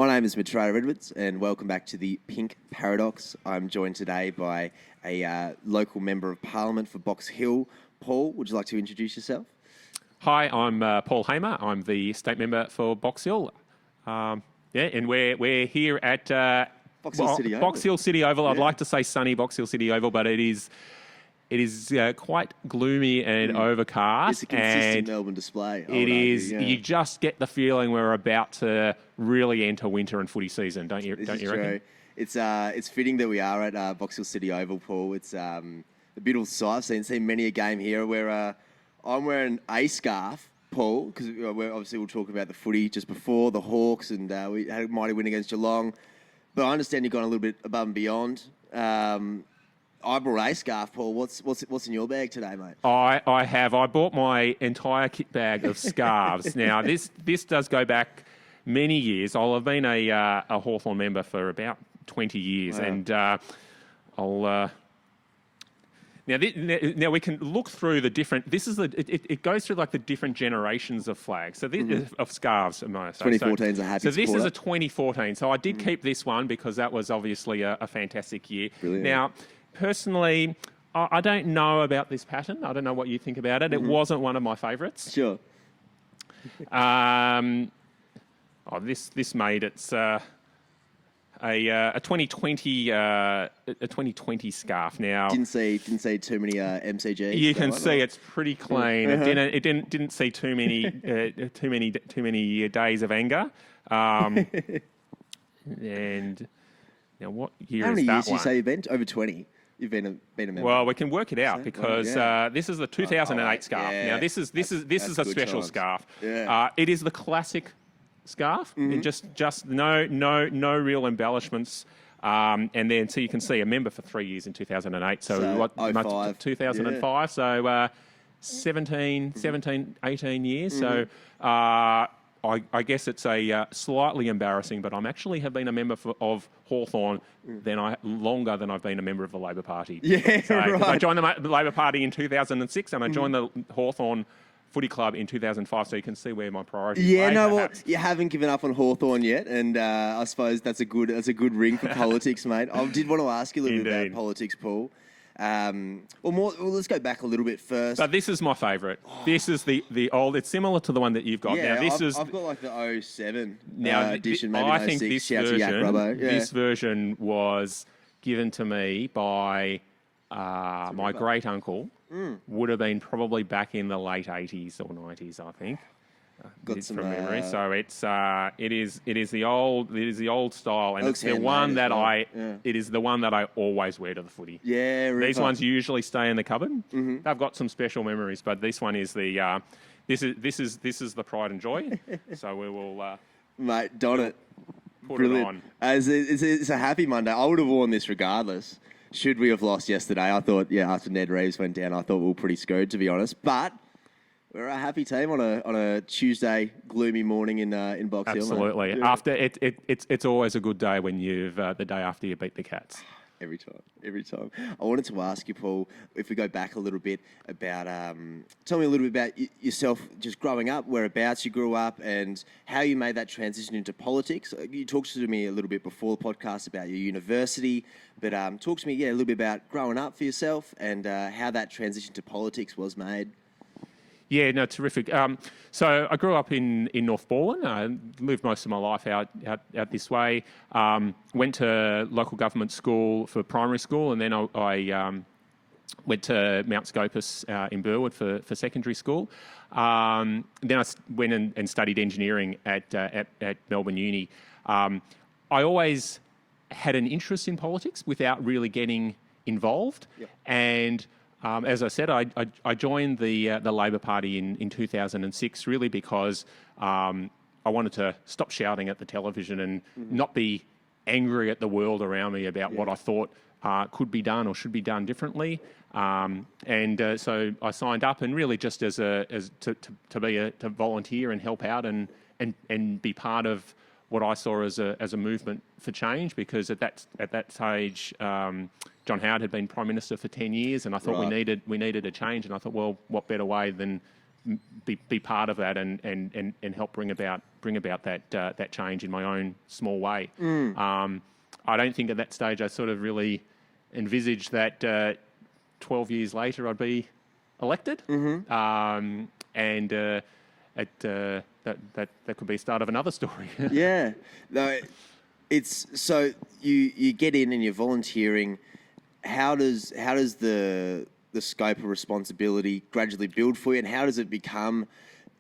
My name is Maitreya and welcome back to the Pink Paradox. I'm joined today by a local member of Parliament for Box Hill. Paul, would you like to introduce yourself? Hi, I'm Paul Hamer. I'm the state member for Box Hill. And we're here at Box Hill City Oval. Box Hill City Oval. I'd like to say sunny Box Hill City Oval, but it is quite gloomy and overcast. It's a consistent Melbourne display. It is. You just get the feeling we're about to really enter winter and footy season, don't you? Don't you reckon? It's fitting that we are at Box Hill City Oval, Paul. It's a beautiful sight. I've seen many a game here where I'm wearing a scarf, Paul, because we'll talk about the footy just before, the Hawks, and we had a mighty win against Geelong. But I understand you've gone a little bit above and beyond. I brought a scarf, Paul. What's in your bag today, mate? I have. I bought my entire kit bag of scarves. Now, this does go back many years. I'll have been a Hawthorn member for about 20 years, wow. And now we can look through the different. It goes through like the different generations of flags. So of scarves, I might say. 2014 is a happy. So this is a 2014. So I did keep this one because that was obviously a fantastic year. Brilliant. Now, personally, I don't know about this pattern. I don't know what you think about it. It wasn't one of my favourites. Sure. This made it a 2020 scarf. Now didn't see too many MCGs. You can see it's pretty clean. It didn't see too many days of anger. And now what year How many is that years one? You say you've been? Over 20. You've been a member. Well, we can work it out because this is the 2008 scarf. Yeah. Now this is a special scarf. Yeah. It is the classic scarf. It just no real embellishments. And then so you can see a member for 3 years in 2008. So what? 05. 2005. Yeah. So 17, 18 years. So I guess it's a slightly embarrassing, but I'm actually have been a member of Hawthorn longer than I've been a member of the Labor Party. Yeah, so, right. I joined the Labor Party in 2006 and I joined the Hawthorn Footy Club in 2005, so you can see where my priorities lay. You haven't given up on Hawthorn yet, and I suppose that's a good ring for politics, mate. I did want to ask you a little bit about politics, Paul. Let's go back a little bit first. But this is my favourite. This is the old. It's similar to the one that you've got. Yeah, now, I've got like the 07 edition, maybe I 06. think this version was given to me by my great uncle. Would have been probably back in the late 80s or 90s, I think. Got some from memory. So it is the old style, and it's the one that it is the one that I always wear to the footy. Yeah, really. These ones usually stay in the cupboard. They've got some special memories, but this one is the this is the pride and joy. So we will mate, don it. Put it on. It's a happy Monday. I would have worn this regardless. Should we have lost yesterday? I thought, after Ned Reeves went down, I thought we were pretty screwed, to be honest. But we're a happy team on a Tuesday gloomy morning in Box Hill. Absolutely. Yeah. After it's always a good day when you've the day after you beat the Cats. Every time. I wanted to ask you, Paul, if we go back a little bit about, tell me a little bit about yourself, just growing up, whereabouts you grew up, and how you made that transition into politics. You talked to me a little bit before the podcast about your university, but talk to me, a little bit about growing up for yourself and how that transition to politics was made. Yeah, no, terrific. So I grew up in North Balwyn. I lived most of my life out this way. Went to local government school for primary school, and then I went to Mount Scopus in Burwood for secondary school. Then I went and studied engineering at Melbourne Uni. I always had an interest in politics without really getting involved, and as I said, I joined the Labor Party in 2006 really because I wanted to stop shouting at the television and not be angry at the world around me about what I thought could be done or should be done differently. So I signed up, and really just to volunteer and help out and be part of what I saw as a movement for change, because at that stage John Howard had been Prime Minister for 10 years, and I thought we needed a change, and I thought, well, what better way than be part of that and help bring about that change in my own small way. I don't think at that stage I sort of really envisaged that 12 years later I'd be elected, and that could be the start of another story. Yeah, no, it's so you get in and you're volunteering. How does the scope of responsibility gradually build for you, and how does it become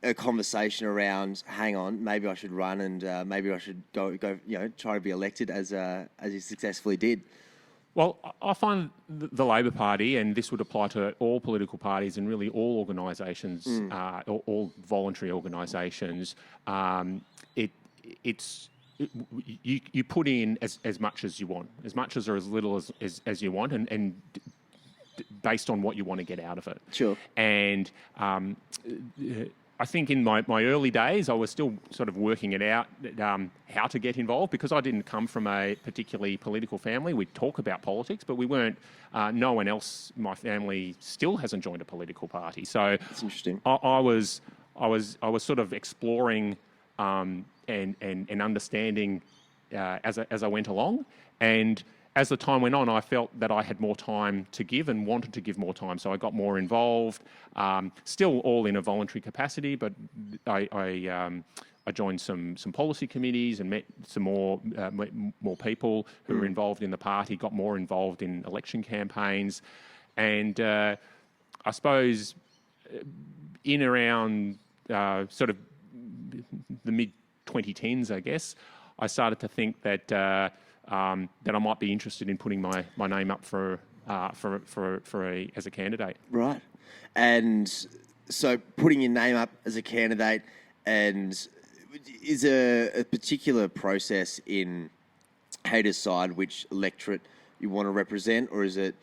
a conversation around, hang on, maybe I should run and maybe I should go try to be elected as you successfully did? Well, I find the Labor Party, and this would apply to all political parties and really all organisations, all voluntary organisations, you put in as much as you want, as much as or as little as you want, and based on what you want to get out of it. Sure. And I think in my early days, I was still sort of working it out, how to get involved, because I didn't come from a particularly political family. We'd talk about politics, but we weren't, no one else, my family still hasn't joined a political party. So that's interesting. I was sort of exploring and understanding as I went along. And as the time went on, I felt that I had more time to give and wanted to give more time. So I got more involved, still all in a voluntary capacity, but I joined some policy committees and met some more people who were involved in the party, got more involved in election campaigns. And I suppose in around sort of the mid-2010s, I guess, I started to think that I might be interested in putting my name up for as a candidate. Right. And so putting your name up as a candidate, and is a particular process in how you decide which electorate you want to represent, or is it?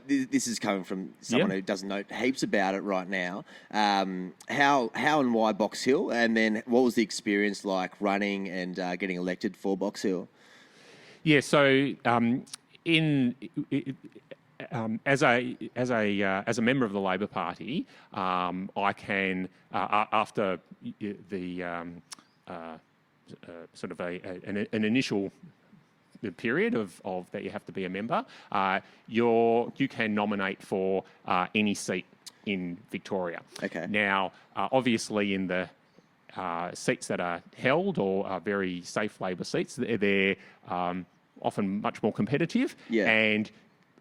This is coming from someone who doesn't know heaps about it right now. How and why Box Hill, and then what was the experience like running and getting elected for Box Hill? Yeah, so as a member of the Labor Party, I can after the sort of an initial period of that you have to be a member, you can nominate for any seat in Victoria. Okay. Now, obviously, in the seats that are held or are very safe Labor seats, they're often much more competitive, and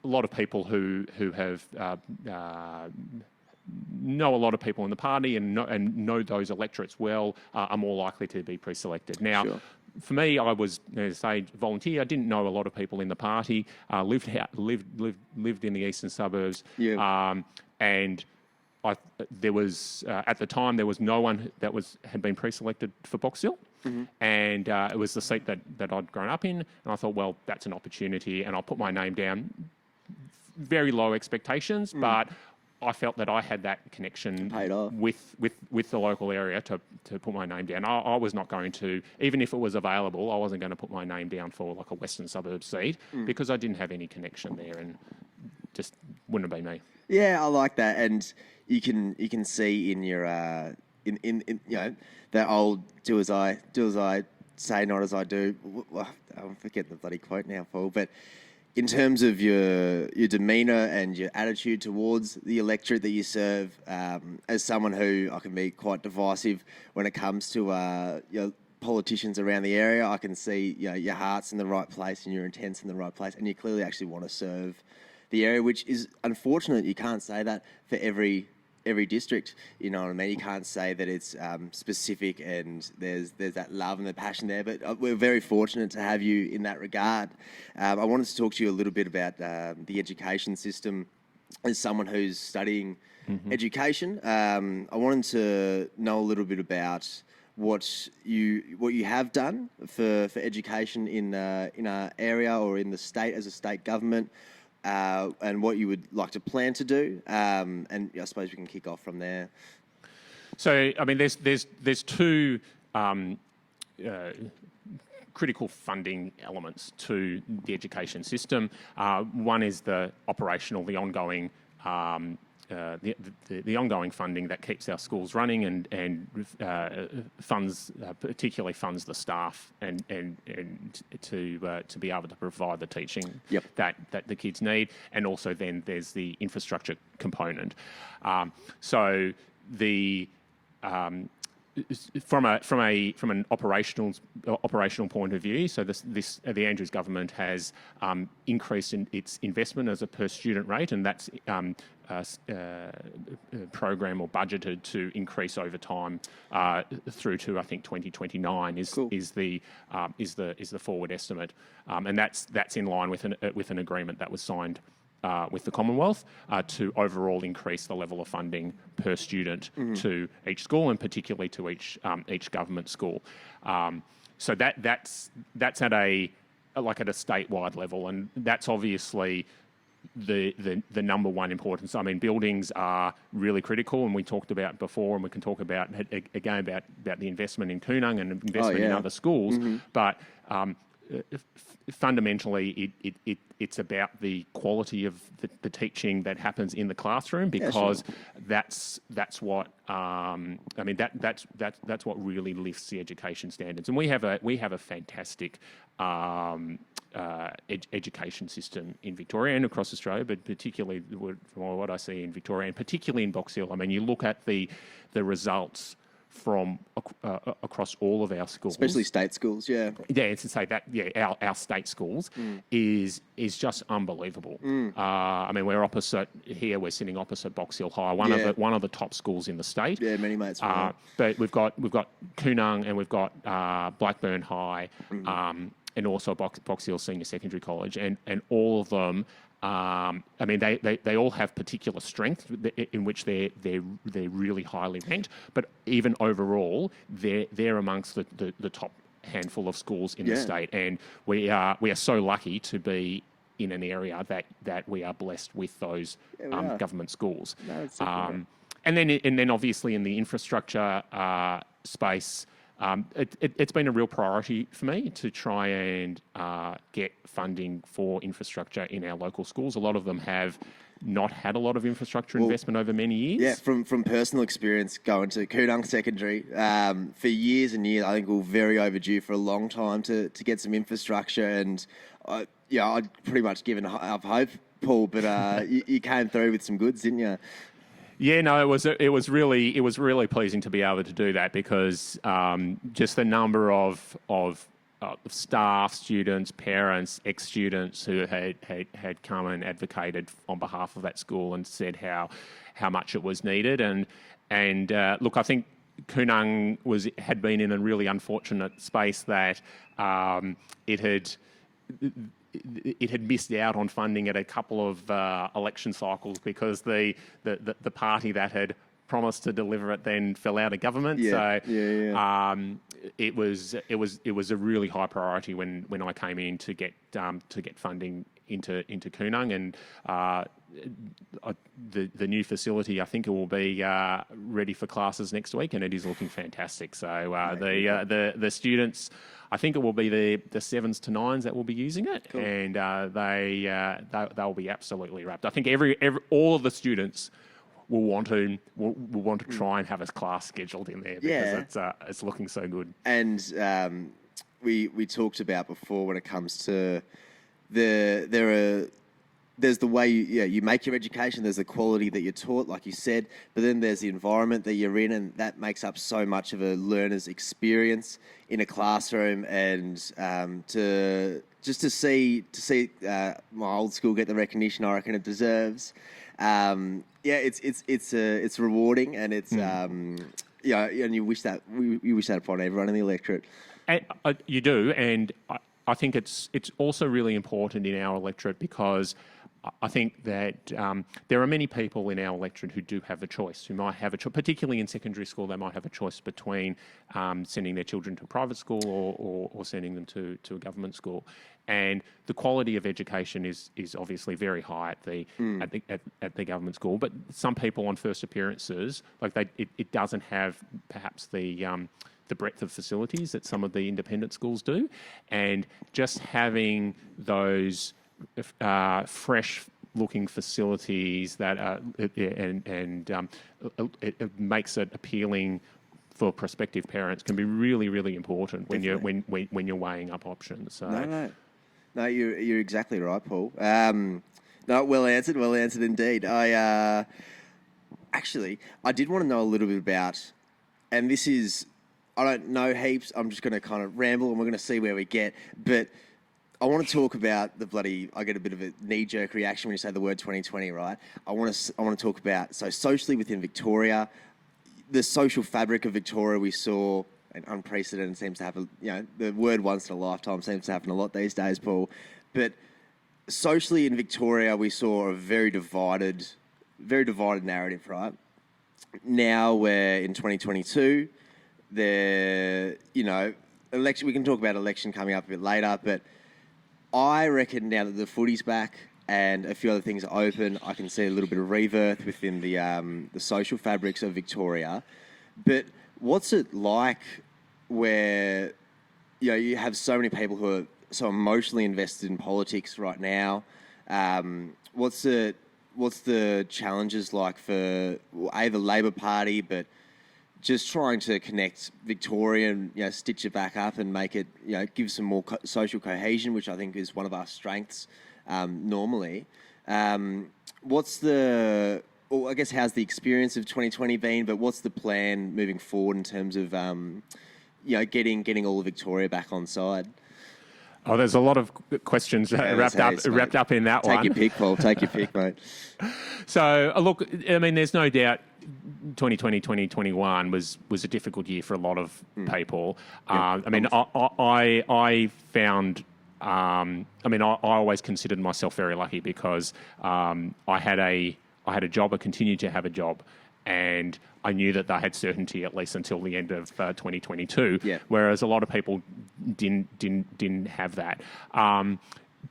a lot of people who have know a lot of people in the party and know those electorates well are more likely to be pre-selected. Now, for me, I was, as I say, volunteer. I didn't know a lot of people in the party. Lived in the eastern suburbs, and there was at the time there was no one that had been pre-selected for Box Hill, and it was the seat that I'd grown up in, and I thought, well, that's an opportunity, and I'll put my name down. Very low expectations, but I felt that I had that connection with the local area to put my name down. I was not going to, even if it was available, I wasn't going to put my name down for like a western suburb seat because I didn't have any connection there, and just wouldn't have been me. Yeah, I like that, and you can see in your in that old do as I say, not as I do. I'm forgetting the bloody quote now, Paul, but. In terms of your demeanour and your attitude towards the electorate that you serve, as someone who I can be quite divisive when it comes to politicians around the area, I can see your heart's in the right place and your intent's in the right place, and you clearly actually want to serve the area, which is unfortunate. You can't say that for every district, you know what I mean? You can't say that it's specific and there's that love and the passion there, but we're very fortunate to have you in that regard. I wanted to talk to you a little bit about the education system as someone who's studying education. I wanted to know a little bit about what you have done for education in our area or in the state as a state government. And what you would like to plan to do, and I suppose we can kick off from there. So, I mean, there's two critical funding elements to the education system. One is the operational, the ongoing the ongoing funding that keeps our schools running and funds particularly funds the staff and to be able to provide the teaching that the kids need, and also then there's the infrastructure component. So the from an operational point of view, so the Andrews government has increased its investment as a per student rate, and that's program or budgeted to increase over time through to I think 2029 is the forward estimate, and that's in line with an agreement that was signed with the Commonwealth to overall increase the level of funding per student to each school, and particularly to each government school. So that's at a statewide level, and that's obviously the number one importance. I mean, buildings are really critical, and we talked about before, and we can talk about again about the investment in Kunan and investment in other schools, but fundamentally, it's about the quality of the teaching that happens in the classroom, because that's what that's what really lifts the education standards. And we have a fantastic education system in Victoria and across Australia, but particularly from what I see in Victoria and particularly in Box Hill. I mean, you look at the results from across all of our schools, especially state schools. It's to say that our state schools is just unbelievable. I mean, we're sitting opposite Box Hill High, one of the top schools in the state. Many mates. But we've got Kunan, and we've got Blackburn High, and also Box Hill Senior Secondary College, and all of them. I mean, they all have particular strength in which they're really highly ranked, but even overall, they're amongst the top handful of schools in the state, and we are so lucky to be in an area that we are blessed with those government schools. And then obviously in the infrastructure space. It's been a real priority for me to try and get funding for infrastructure in our local schools. A lot of them have not had a lot of infrastructure investment over many years. Yeah, from personal experience going to Kunan Secondary, for years and years, I think we were very overdue for a long time to get some infrastructure, and I'd pretty much given up hope, Paul, but you came through with some goods, didn't you? Yeah, no, it was really pleasing to be able to do that, because just the number of staff, students, parents, ex-students who had come and advocated on behalf of that school and said how much it was needed, and look, I think Kunan had been in a really unfortunate space that it had missed out on funding at a couple of election cycles, because the party that had promised to deliver it then fell out of government. It was a really high priority when I came in to get funding into Kunan, and the new facility, I think it will be ready for classes next week, and it is looking fantastic. So the students, I think it will be the 7s to 9s that will be using it, and they'll be absolutely wrapped. I think all of the students will want to try and have a class scheduled in there, because it's looking so good. And we talked about before, when it comes to there's the way you make your education, there's the quality that you're taught, like you said, but then there's the environment that you're in, and that makes up so much of a learner's experience in a classroom. And to see my old school get the recognition I reckon it deserves, it's rewarding, and it's and you wish that upon everyone in the electorate. And, you do, and I think it's also really important in our electorate, because I think that there are many people in our electorate who do have a choice, who might have a choice, particularly in secondary school. They might have a choice between sending their children to a private school or sending them to a government school. And the quality of education is obviously very high at the government school. But some people on first appearances, it doesn't have perhaps the breadth of facilities that some of the independent schools do, and just having those fresh looking facilities that are, it makes it appealing for prospective parents can be really, really important when you're weighing up options. So. No, you're exactly right, Paul. No, well answered indeed. I did want to know a little bit about, and this is, I don't know heaps. I'm just going to kind of ramble, and we're going to see where we get. But I want to talk about I get a bit of a knee-jerk reaction when you say the word 2020, right? I want to talk about, so socially within Victoria, the social fabric of Victoria we saw, and unprecedented seems to happen, the word once in a lifetime seems to happen a lot these days, Paul. But socially in Victoria, we saw a very divided narrative, right? Now we're in 2022, election, we can talk about election coming up a bit later, but I reckon now that the footy's back and a few other things are open, I can see a little bit of rebirth within the social fabrics of Victoria. But what's it like where you have so many people who are so emotionally invested in politics right now? What's the challenges like for the Labor Party, but just trying to connect Victoria and stitch it back up and make it give some more social cohesion, which I think is one of our strengths normally. How's the experience of 2020 been? But what's the plan moving forward in terms of getting all of Victoria back on side? Oh, there's a lot of questions wrapped up in that one. Take your pick, Paul. Take your pick, mate. So, look, I mean, there's no doubt 2020, 2021 was a difficult year for a lot of people. I found... I always considered myself very lucky because I had a job, I continued to have a job, and I knew that they had certainty at least until the end of 2022. Yeah. Whereas a lot of people didn't have that.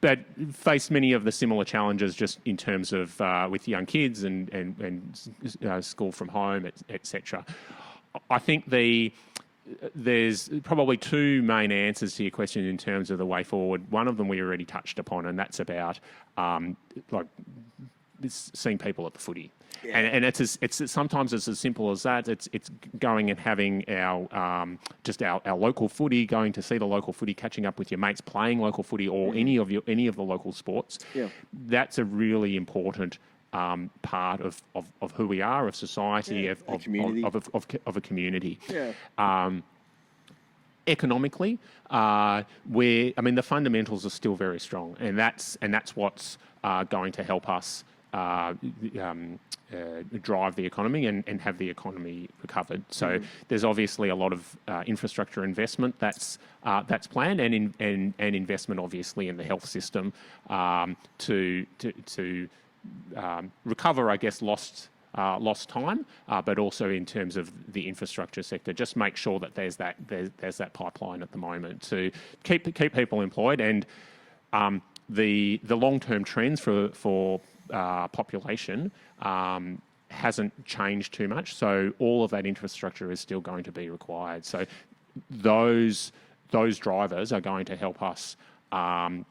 But faced many of the similar challenges just in terms of with young kids and school from home, etc. I think there's probably two main answers to your question in terms of the way forward. One of them we already touched upon, and that's about seeing people at the footy. Yeah. And it's sometimes it's as simple as that. It's going and having our local footy, going to see the local footy, catching up with your mates, playing local footy, or any of the local sports. Yeah. That's a really important part of who we are, of society, of a community. Yeah. Economically, the fundamentals are still very strong, and that's what's going to help us drive the economy and have the economy recovered. So there's obviously a lot of infrastructure investment that's planned, and investment obviously in the health system to recover, I guess, lost time, but also in terms of the infrastructure sector, just make sure that there's that pipeline at the moment to keep people employed, and the long-term trends for population hasn't changed too much. So all of that infrastructure is still going to be required. So those drivers are going to help us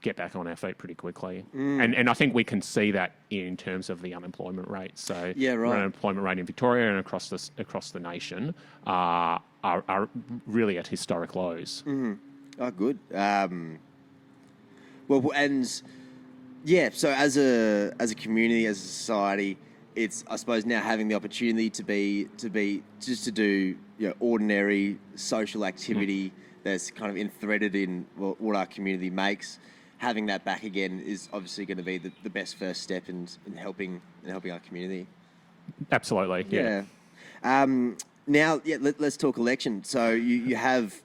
get back on our feet pretty quickly. And I think we can see that in terms of the unemployment rate. So the unemployment rate in Victoria and across the nation are really at historic lows. Oh, good. So as a community, as a society, it's, I suppose, now having the opportunity to do ordinary social activity that's kind of threaded in what our community makes. Having that back again is obviously going to be the best first step in helping our community. Absolutely, yeah. Now, let's talk election. So you have,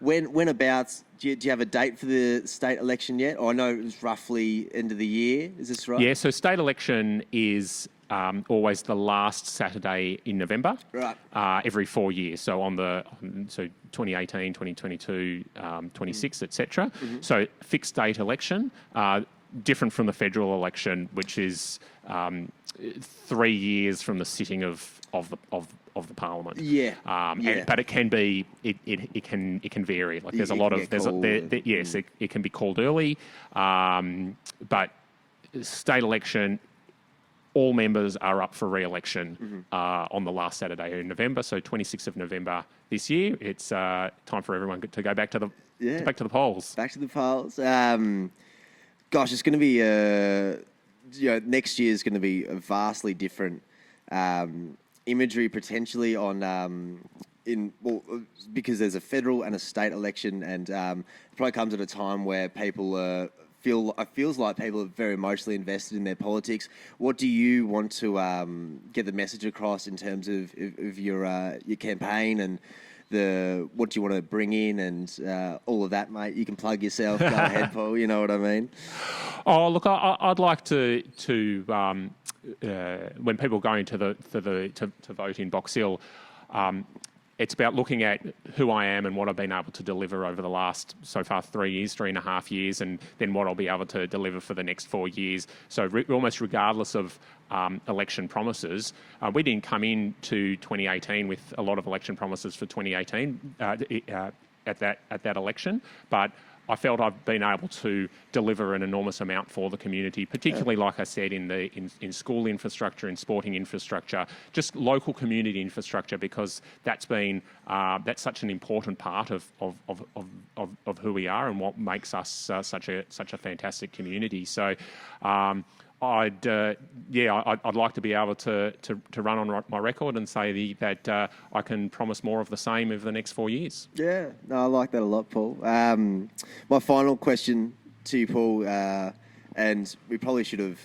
whenabouts, do you have a date for the state election yet? I know it was roughly end of the year. Is this right? Yeah, so state election is always the last Saturday in November, right? Every 4 years. So 2018, 2022, 26, etc. So fixed date election, different from the federal election, which is 3 years from the sitting of the parliament. Yeah. But it can be it can vary. Like there's a lot of yes, it can be called early, but state election, all members are up for re-election on the last Saturday in November. So 26th of November this year. It's time for everyone to go back to the polls. Back to the polls. Gosh, it's going to be next year is going to be a vastly different imagery potentially on because there's a federal and a state election, and it probably comes at a time where people feels like people are very emotionally invested in their politics. What do you want to get the message across in terms of your campaign, and what do you want to bring in, and all of that, mate? You can plug yourself. Go ahead, Paul. You know what I mean? Oh, look, I'd like to when people go into to vote in Box Hill, it's about looking at who I am and what I've been able to deliver over the last, so far, 3.5 years, and then what I'll be able to deliver for the next 4 years. So almost regardless of election promises, we didn't come into 2018 with a lot of election promises for 2018 at that election, but I felt I've been able to deliver an enormous amount for the community, particularly, like I said, in school infrastructure, in sporting infrastructure, just local community infrastructure, because that's such an important part of who we are and what makes us such a fantastic community. So. I'd like to be able to run on my record and say that I can promise more of the same over the next 4 years. Yeah, no, I like that a lot, Paul. My final question to you, Paul, and we probably should have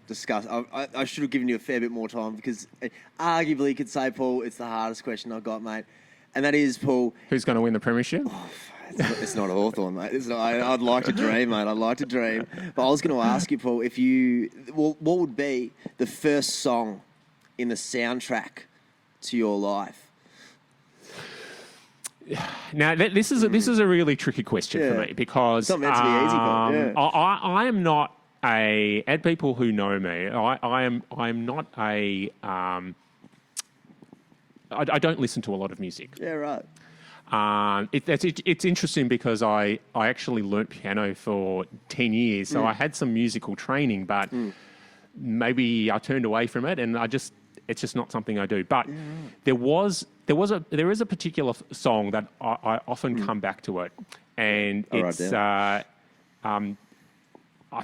discussed. I should have given you a fair bit more time, because arguably you could say, Paul, it's the hardest question I've got, mate, and that is, Paul, who's going to win the premiership? It's not Hawthorn, mate. I'd like to dream, mate. I'd like to dream. But I was going to ask you, Paul, what would be the first song in the soundtrack to your life? Now, this is a really tricky question for me, because it's not meant to be easy, Paul. I am not and people who know me, I am not a. I don't listen to a lot of music. Yeah, right. It's interesting, because I actually learnt piano for 10 years, so I had some musical training, but maybe I turned away from it, and it's just not something I do. But there is a particular song that I often come back to it, and it's I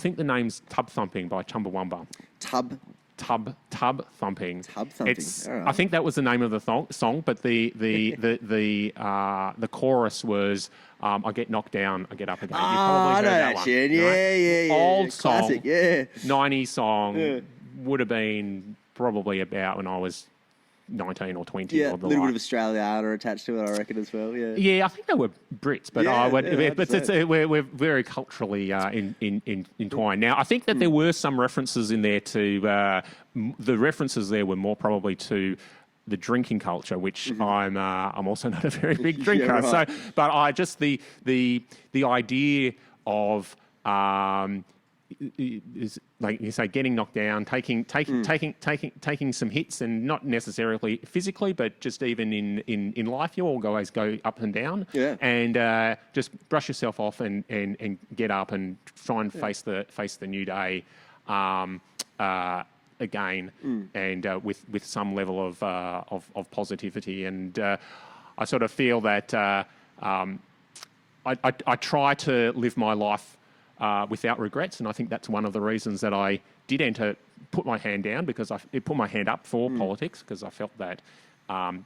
think the name's Tub Thumping by Chumbawamba. Tub Thumping. Tub Thumping. I think that was the name of the song, but the chorus was I get knocked down, I get up again. You probably heard that one. Yeah. Old song, classic, yeah. 90s song, would have been probably about when I was 19 or 20. Yeah, or a little bit of Australiana attached to it, I reckon, as well. Yeah. Yeah, I think they were Brits, but we're very culturally entwined. Now, I think that there were some references in there to the references there were more probably to the drinking culture, which I'm also not a very big drinker. Yeah, right. So, but I just the idea of is, like you say, getting knocked down, taking some hits, and not necessarily physically, but just even in life, you always go up and down. Yeah. And just brush yourself off and get up and try and face the new day again, and with some level of positivity. And I sort of feel that I try to live my life without regrets, and I think that's one of the reasons that I did put my hand down, because I put my hand up for politics, because I felt that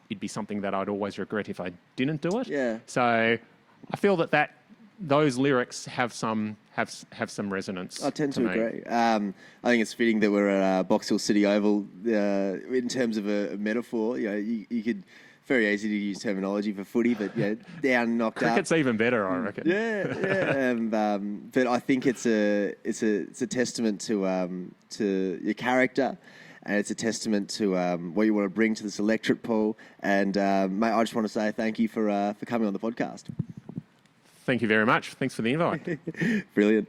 it'd be something that I'd always regret if I didn't do it. Yeah. So I feel that those lyrics have some resonance. I tend to agree. I think it's fitting that we're at Box Hill City Oval. In terms of a metaphor, you could. Very easy to use terminology for footy, but down, knocked up. Cricket's even better, I reckon. Yeah. But I think it's a testament to your character, and it's a testament to what you want to bring to this electorate, Paul. And mate, I just want to say thank you for coming on the podcast. Thank you very much. Thanks for the invite. Brilliant.